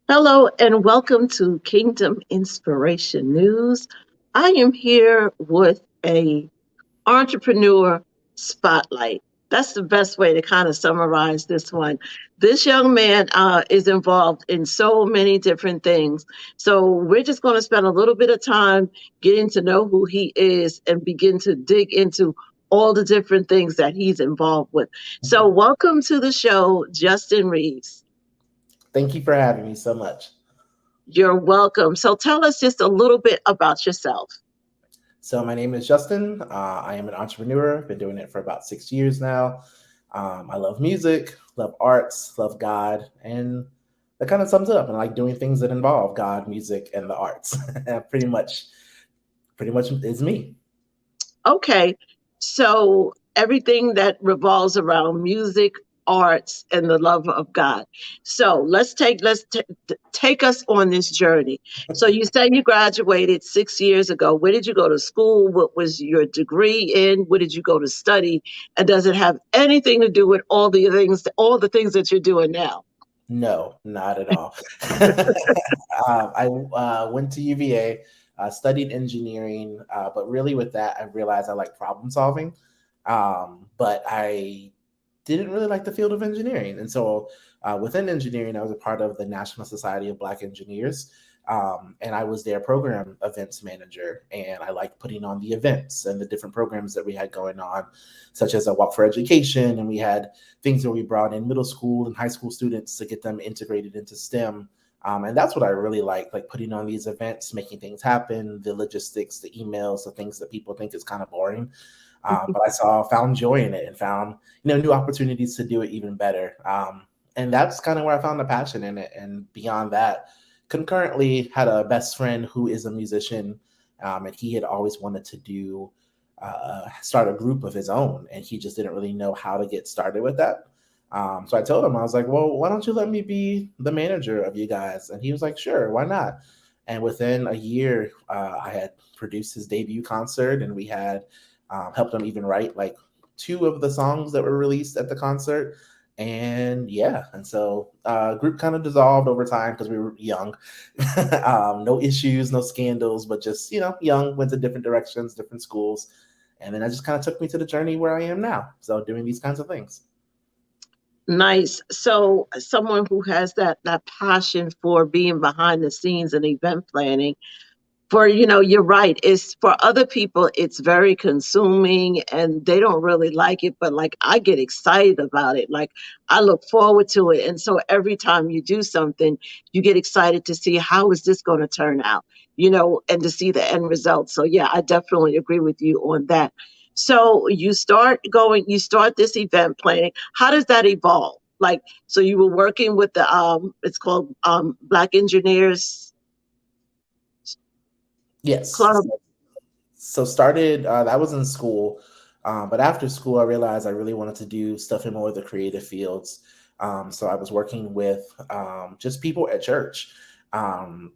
Hello and welcome to Kingdom Inspiration News. I am here with a entrepreneur spotlight. That's the best way to kind of summarize this one. This young man is involved in so many different things. So we're just going to spend a little bit of time getting to know who he is and begin to dig into all the different things that he's involved with. So welcome to the show, Justin Reeves. Thank you for having me so much. You're welcome. So tell us just a little bit about yourself. So, my name is Justin. I am an entrepreneur. Been doing it for about 6 years now. I love music, love arts, love God, and that kind of sums it up. And I like doing things that involve God, music, and the arts. pretty much, pretty much is me. Okay. So everything that revolves around music, arts, and the love of God. So take us on this journey. So you said you graduated 6 years ago. Where did you go to school? What was your degree in? What did you go to study? And does it have anything to do with all the things that you're doing now? No, not at all. I went to UVA, studied engineering, but really with that, I realized I like problem solving. But I didn't really like the field of engineering. And so within engineering, I was a part of the National Society of Black Engineers. And I was their program events manager. And I liked putting on the events and the different programs that we had going on, such as a Walk for Education. And we had things where we brought in middle school and high school students to get them integrated into STEM. And that's what I really like putting on these events, making things happen, the logistics, the emails, the things that people think is kind of boring. But found joy in it and found, new opportunities to do it even better. And that's kind of where I found the passion in it. And beyond that, concurrently had a best friend who is a musician, and he had always wanted to do start a group of his own, and he just didn't really know how to get started with that. So I told him, I was like, well, why don't you let me be the manager of you guys? And he was like, sure, why not? And within a year, I had produced his debut concert, and we had helped him even write like two of the songs that were released at the concert. And yeah, and so group kind of dissolved over time because we were young. No issues, no scandals, but just, young, went to different directions, different schools. And then that just kind of took me to the journey where I am now. So doing these kinds of things. Nice. So someone who has that passion for being behind the scenes and event planning, you're right, it's for other people it's very consuming and they don't really like it, but like I get excited about it. Like I look forward to it. And so every time you do something, you get excited to see how is this going to turn out, and to see the end result. So yeah, I definitely agree with you on that. So you start this event planning. How does that evolve? Like, so you were working with the it's called Black Engineers Yes. Club. So started, that was in school. But after school, I realized I really wanted to do stuff in more of the creative fields. So I was working with just people at church,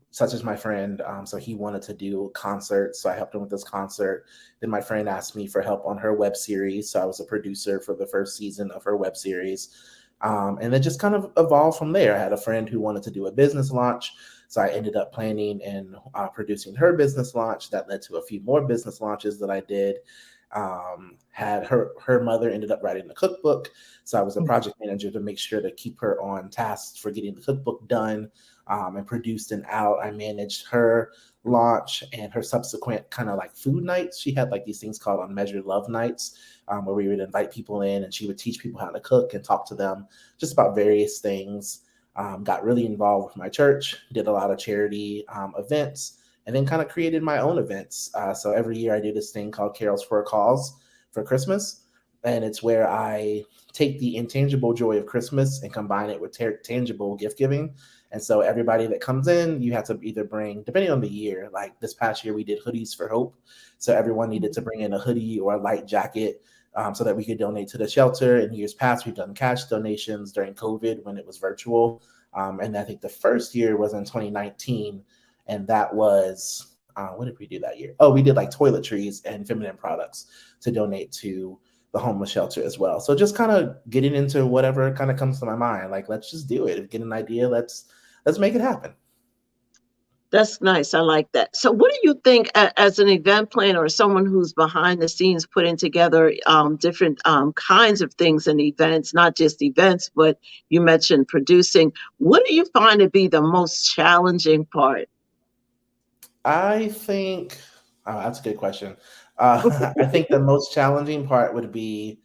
such as my friend. So he wanted to do concerts. So I helped him with this concert. Then my friend asked me for help on her web series. So I was a producer for the first season of her web series. And then just kind of evolved from there. I had a friend who wanted to do a business launch. So I ended up planning and producing her business launch. That led to a few more business launches that I did. Had her mother ended up writing the cookbook. So I was a project manager to make sure to keep her on task for getting the cookbook done and produced and out. I managed her launch and her subsequent kind of like food nights. She had like these things called Unmeasured Love Nights, where we would invite people in and she would teach people how to cook and talk to them just about various things. Got really involved with my church, did a lot of charity events, and then kind of created my own events. So every year I do this thing called Carols for a Cause for Christmas. And it's where I take the intangible joy of Christmas and combine it with tangible gift giving. And so everybody that comes in, you have to either bring, depending on the year, like this past year, we did hoodies for hope. So everyone needed to bring in a hoodie or a light jacket so that we could donate to the shelter. In years past, we've done cash donations during COVID when it was virtual. And I think the first year was in 2019. And that was, what did we do that year? Oh, we did like toiletries and feminine products to donate to the homeless shelter as well. So just kind of getting into whatever kind of comes to my mind. Like, let's just do it. If you get an idea, let's make it happen. That's nice. I like that. So, what do you think as an event planner or someone who's behind the scenes putting together different kinds of things and events, not just events, but you mentioned producing? What do you find to be the most challenging part? I think that's a good question. I think the most challenging part would be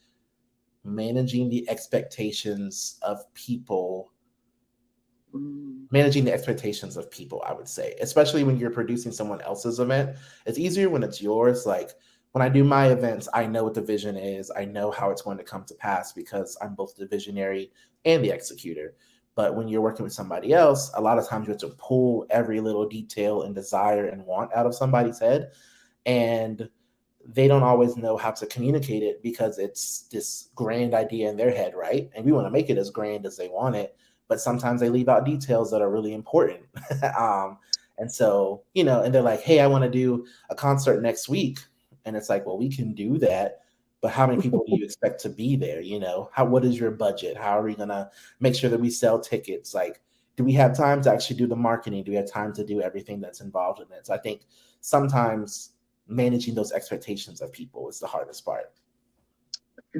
managing the expectations of people Mm, managing the expectations of people, I would say, especially when you're producing someone else's event. It's easier when it's yours. Like when I do my events, I know what the vision is, I know how it's going to come to pass because I'm both the visionary and the executor. But when you're working with somebody else, a lot of times you have to pull every little detail and desire and want out of somebody's head, and they don't always know how to communicate it because it's this grand idea in their head, right? And we want to make it as grand as they want it, but sometimes they leave out details that are really important. um, and so, and they're like, "Hey, I want to do a concert next week," and it's like, "Well, we can do that, but how many people do you expect to be there? What is your budget? How are we gonna make sure that we sell tickets? Like, do we have time to actually do the marketing? Do we have time to do everything that's involved in it?" So I think sometimes managing those expectations of people is the hardest part.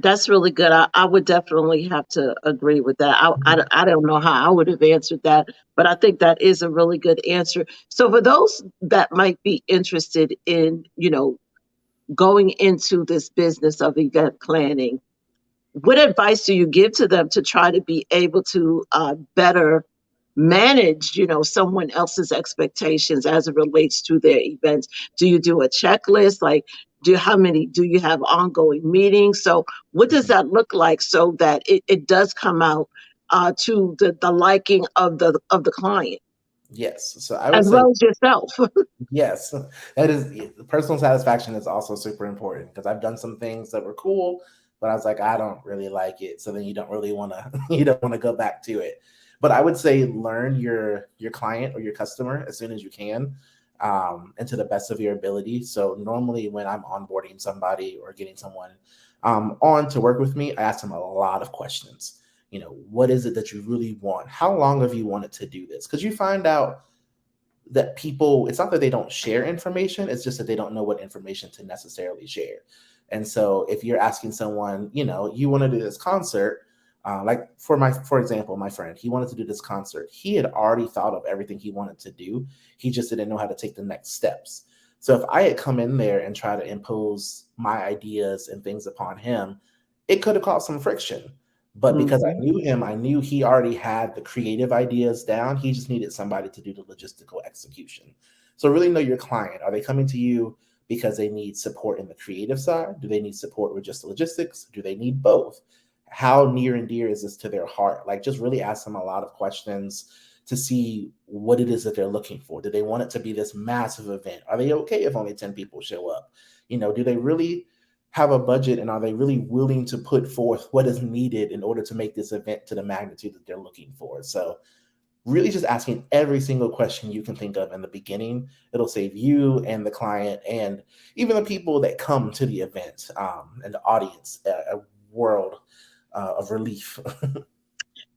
that's really good. I would definitely have to agree with that. Mhm. I don't know how I would have answered that, but I think that is a really good answer. So, for those that might be interested in, going into this business of event planning, what advice do you give to them to try to be able to better manage, someone else's expectations as it relates to their events? Do you do a checklist? Like, how many do you have ongoing meetings? So, what does Mhm. that look like so that it does come out to the liking of the client Yes. So I would as say well as yourself? yes. That is personal satisfaction is also super important because I've done some things that were cool, but I was like, I don't really like it. So then you don't really want to you don't want to go back to it. But I would say learn your client or your customer as soon as you can, and to the best of your ability. So normally when I'm onboarding somebody or getting someone on to work with me, I ask them a lot of questions. What is it that you really want? How long have you wanted to do this? Because you find out that people, it's not that they don't share information, it's just that they don't know what information to necessarily share. And so if you're asking someone, you want to do this concert, like for example, my friend, he wanted to do this concert, he had already thought of everything he wanted to do, he just didn't know how to take the next steps. So if I had come in there and try to impose my ideas and things upon him, it could have caused some friction. But because I Mhm. knew him, I knew he already had the creative ideas down. He just needed somebody to do the logistical execution. So really know your client. Are they coming to you because they need support in the creative side? Do they need support with just the logistics? Do they need both? How near and dear is this to their heart? Like just really ask them a lot of questions to see what it is that they're looking for. Do they want it to be this massive event? Are they okay if only 10 people show up? Do they really have a budget, and are they really willing to put forth what is needed in order to make this event to the magnitude that they're looking for? So really just asking every single question you can think of in the beginning, it'll save you and the client and even the people that come to the event, and the audience a world of relief.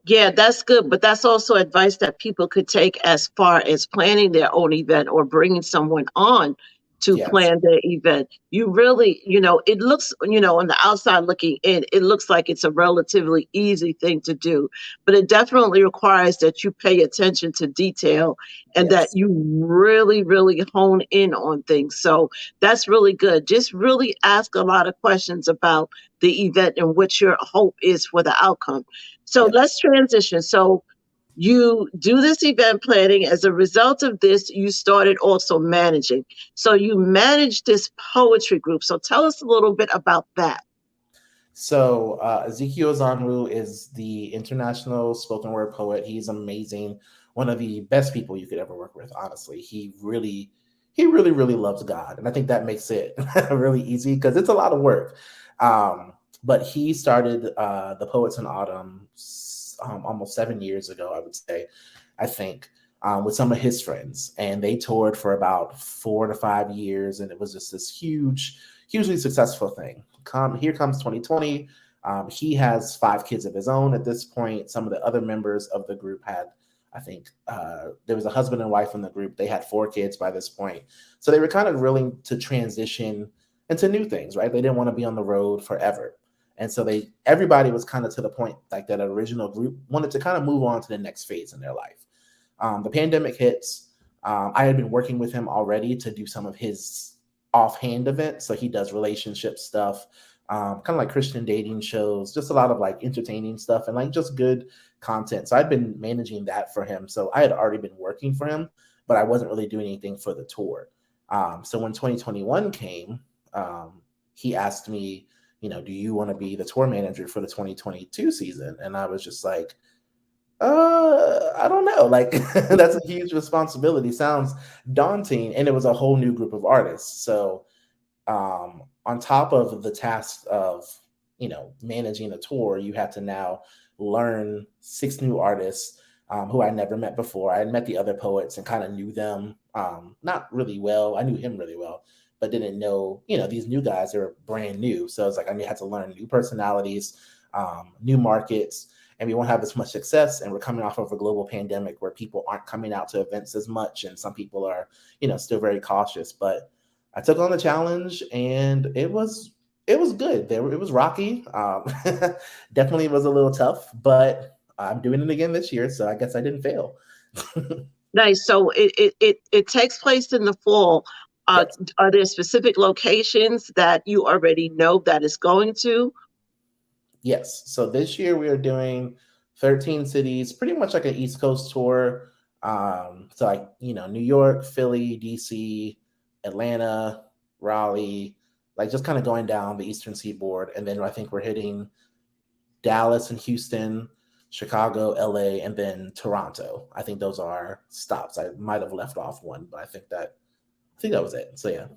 Yeah, that's good. But that's also advice that people could take as far as planning their own event or bringing someone on to Yes. plan their event. You really, it looks, on the outside looking in, it looks like it's a relatively easy thing to do. But it definitely requires that you pay attention to detail and that Yes. you really, really hone in on things. So that's really good. Just really ask a lot of questions about the event and what your hope is for the outcome. So Yes. let's transition. So you do this event planning. As a result of this, you started also managing. So you manage this poetry group. So tell us a little bit about that. So Ezekiel Zanwu is the international spoken word poet. He's amazing. One of the best people you could ever work with. Honestly, he really loves God, and I think that makes it really easy because it's a lot of work. But he started the Poets in Autumn almost 7 years ago, I would say. I think. With some of his friends, and they toured for about 4 to 5 years, and it was just this hugely successful thing. Here comes 2020. He has 5 kids of his own at this point. Some of the other members of the group had I think there was a husband and wife in the group. They had 4 kids by this point, so they were kind of willing to transition into new things, right? They didn't want to be on the road forever, and so everybody was kind of to the point, like that original group wanted to kind of move on to the next phase in their life. The pandemic hits. I had been working with him already to do some of his offhand events. So he does relationship stuff, kind of like Christian dating shows, just a lot of like entertaining stuff and like just good content. So I'd been managing that for him. So I had already been working for him, but I wasn't really doing anything for the tour. So when 2021 came, he asked me, do you want to be the tour manager for the 2022 season? And I was just like, I don't know. Like that's a huge responsibility. Sounds daunting, and it was a whole new group of artists. So on top of the task of managing a tour, you had to now learn 6 new artists who I never met before. I had met the other poets and kind of knew them not really well. I knew him really well, but didn't know these new guys. They were brand new, so it's like I had to learn new personalities, new markets, and we won't have as much success. And we're coming off of a global pandemic where people aren't coming out to events as much, and some people are still very cautious. But I took on the challenge, and it was good. It was rocky. Definitely was a little tough, but I'm doing it again this year, so I guess I didn't fail. Nice. So it takes place in the fall. Yes. Are there specific locations that you already know that it's going to? Yes. So this year we are doing 13 cities, pretty much like an East Coast tour. So like, New York, Philly, DC, Atlanta, Raleigh, like just kind of going down the Eastern Seaboard. And then I think we're hitting Dallas and Houston, Chicago, LA, and then Toronto. I think those are stops. I might have left off one, but I think that was it. So yeah.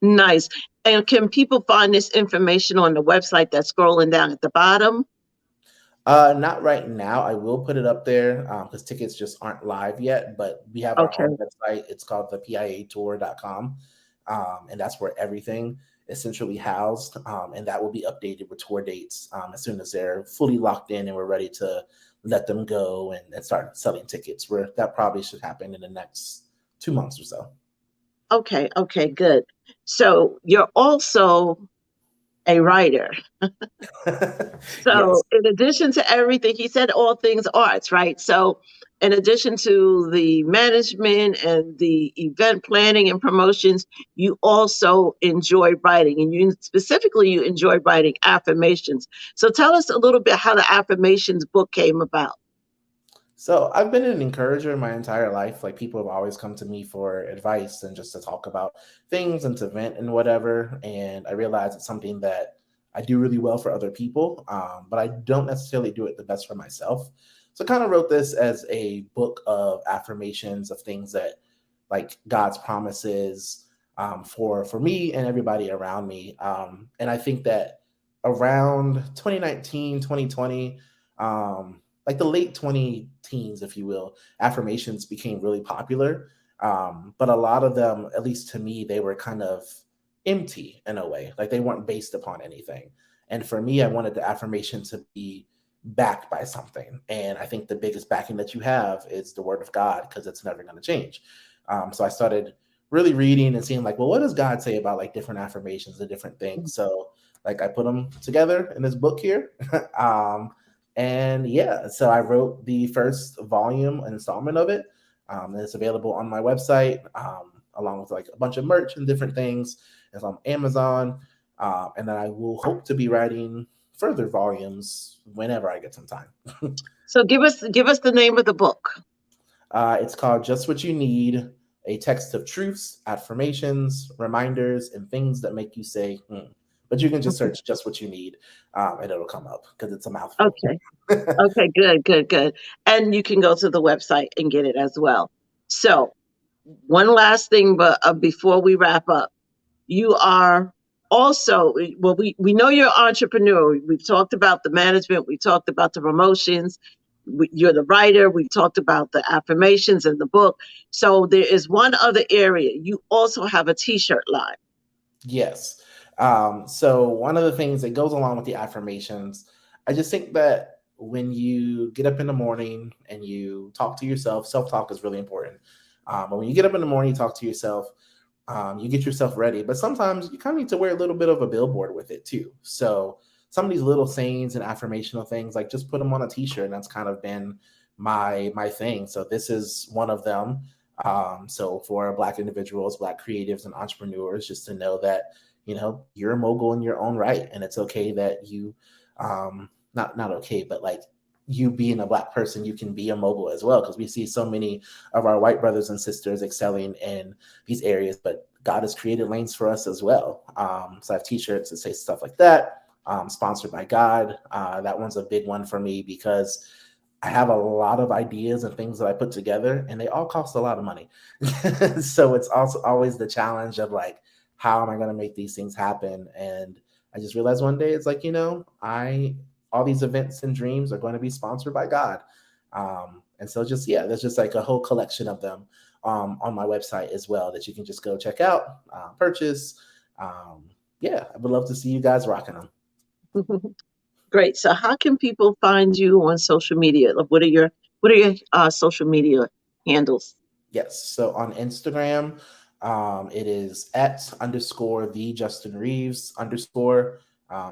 Nice. And can people find this information on the website that's scrolling down at the bottom? Not right now. I will put it up there because tickets just aren't live yet. But we have our own Okay. website. It's called the piatour.com. And that's where everything is centrally housed. And that will be updated with tour dates as soon as they're fully locked in and we're ready to let them go and start selling tickets. Where that probably should happen in the next 2 months or so. Okay. Okay. Good. So you're also a writer. Yes. So, in addition to everything, he said all things arts, right? So, in addition to the management and the event planning and promotions, you also enjoy writing, and you enjoy writing affirmations. So, tell us a little bit how the affirmations book came about. So I've been an encourager my entire life. Like people have always come to me for advice and just to talk about things and to vent and whatever. And I realize it's something that I do really well for other people, but I don't necessarily do it the best for myself. So I kind of wrote this as a book of affirmations of things that like God's promises for me and everybody around me. And I think that around 2019, 2020, like the late 20 teens, if you will, affirmations became really popular. But a lot of them, at least to me, they were kind of empty in a way, like they weren't based upon anything. And for me, I wanted the affirmation to be backed by something. And I think the biggest backing that you have is the word of God because it's never going to change. So I started really reading and seeing like, well, what does God say about like different affirmations and different things? So like I put them together in this book here. And yeah, so I wrote the first volume installment of it. And it's available on my website, along with like a bunch of merch and different things. It's on Amazon. And then I will hope to be writing further volumes whenever I get some time. So, give us the name of the book. It's called Just What You Need, a text of truths, affirmations, reminders, and things that make you say, hmm. But you can just search Just What You Need and it'll come up because it's a mouthful. Okay. Okay. Good. Good. Good. And you can go to the website and get it as well. So, one last thing, but before we wrap up, you are also, well, we know you're an entrepreneur. We've talked about the management, we talked about the promotions, you're the writer, we've talked about the affirmations in the book. So there is one other area. You also have a t-shirt line. Yes. So one of the things that goes along with the affirmations, I just think that when you get up in the morning and you talk to yourself, self talk is really important. But when you get up in the morning, you talk to yourself, you get yourself ready. But sometimes you kind of need to wear a little bit of a billboard with it too. So some of these little sayings and affirmational things, like just put them on a T-shirt, and that's kind of been my thing. So this is one of them. So for Black individuals, Black creatives, and entrepreneurs, just to know that you're a mogul in your own right, and it's okay that you, not okay, but like you being a Black person, you can be a mogul as well, because we see so many of our white brothers and sisters excelling in these areas, but God has created lanes for us as well. So I have T-shirts that say stuff like that. Sponsored by God. That one's a big one for me because I have a lot of ideas and things that I put together, and they all cost a lot of money. So it's also always the challenge of like, how am I going to make these things happen? And I just realized one day, it's like, I all these events and dreams are going to be sponsored by God. And so just, yeah, there's just like a whole collection of them on my website as well that you can just go check out, purchase. Yeah, I would love to see you guys rocking them. Great. So how can people find you on social media? Like, what are your social media handles? Yes. So on Instagram, it is at underscore the Justin Reeves underscore.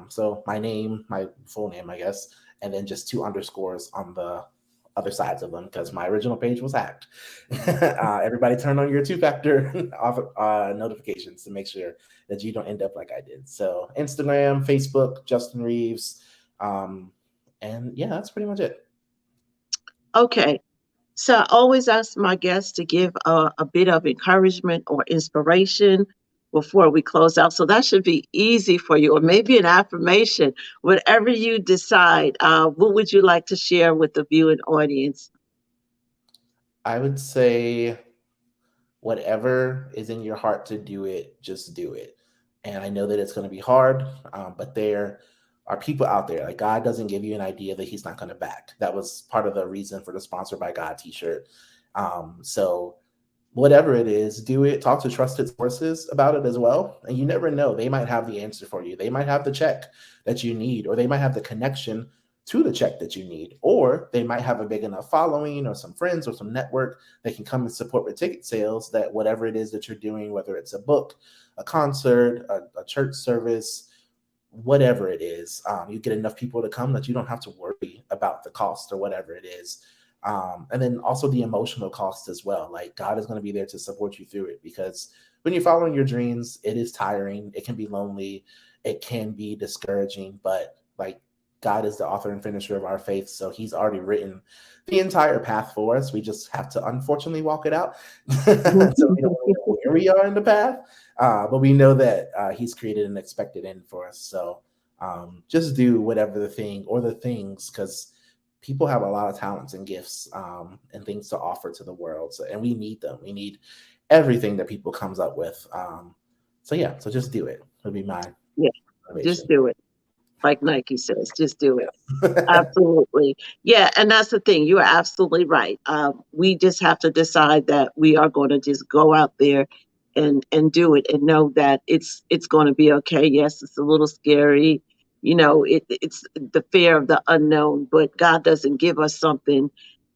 So my name, my full name, I guess, and then just two underscores on the other sides of them because my original page was hacked. Everybody turn on your two-factor notifications to make sure that you don't end up like I did. So Instagram, Facebook, Justin Reeves, and yeah, that's pretty much it. Okay. So I always ask my guests to give a bit of encouragement or inspiration before we close out. So that should be easy for you, or maybe an affirmation. Whatever you decide, what would you like to share with the viewing audience? I would say whatever is in your heart to do it, just do it. And I know that it's going to be hard, but there are people out there. Like God doesn't give you an idea that He's not going to back. That was part of the reason for the Sponsored by God T-shirt. So whatever it is, do it. Talk to trusted sources about it as well. And you never know, they might have the answer for you. They might have the check that you need, or they might have the connection to the check that you need, or they might have a big enough following or some friends or some network that can come and support with ticket sales, that whatever it is that you're doing, whether it's a book, a concert, a church service, whatever it is, you get enough people to come that you don't have to worry about the cost or whatever it is. And then also the emotional cost as well. Like God is going to be there to support you through it, because when you're following your dreams, it is tiring. It can be lonely. It can be discouraging, but like God is the author and finisher of our faith. So He's already written the entire path for us. We just have to unfortunately walk it out. So we don't really know where we are in the path, but we know that He's created an expected end for us. So just do whatever the thing or the things, because people have a lot of talents and gifts and things to offer to the world. So, and we need them. We need everything that people comes up with. So yeah, so just do it. Would be my Yeah, just motivation. do it. Like Nike says, just do it. Yeah. Absolutely. Yeah, and that's the thing. You are absolutely right. We just have to decide that we are going to just go out there and do it, and know that it's going to be okay. Yes, it's a little scary. It's the fear of the unknown, but God doesn't give us something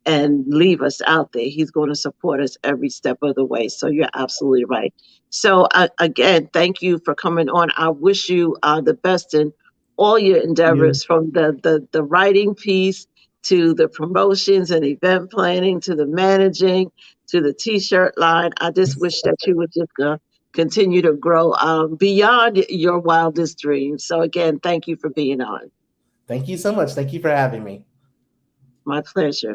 and leave us out there. He's going to support us every step of the way. So you're absolutely right. So again, thank you for coming on. I wish you the best in all your You. endeavors, from the writing piece to the promotions and event planning to the managing to the t-shirt line. I just wish that you would just continue to grow beyond your wildest dreams. So again, thank you for being on. Thank you so much. Thank you for having me. My pleasure.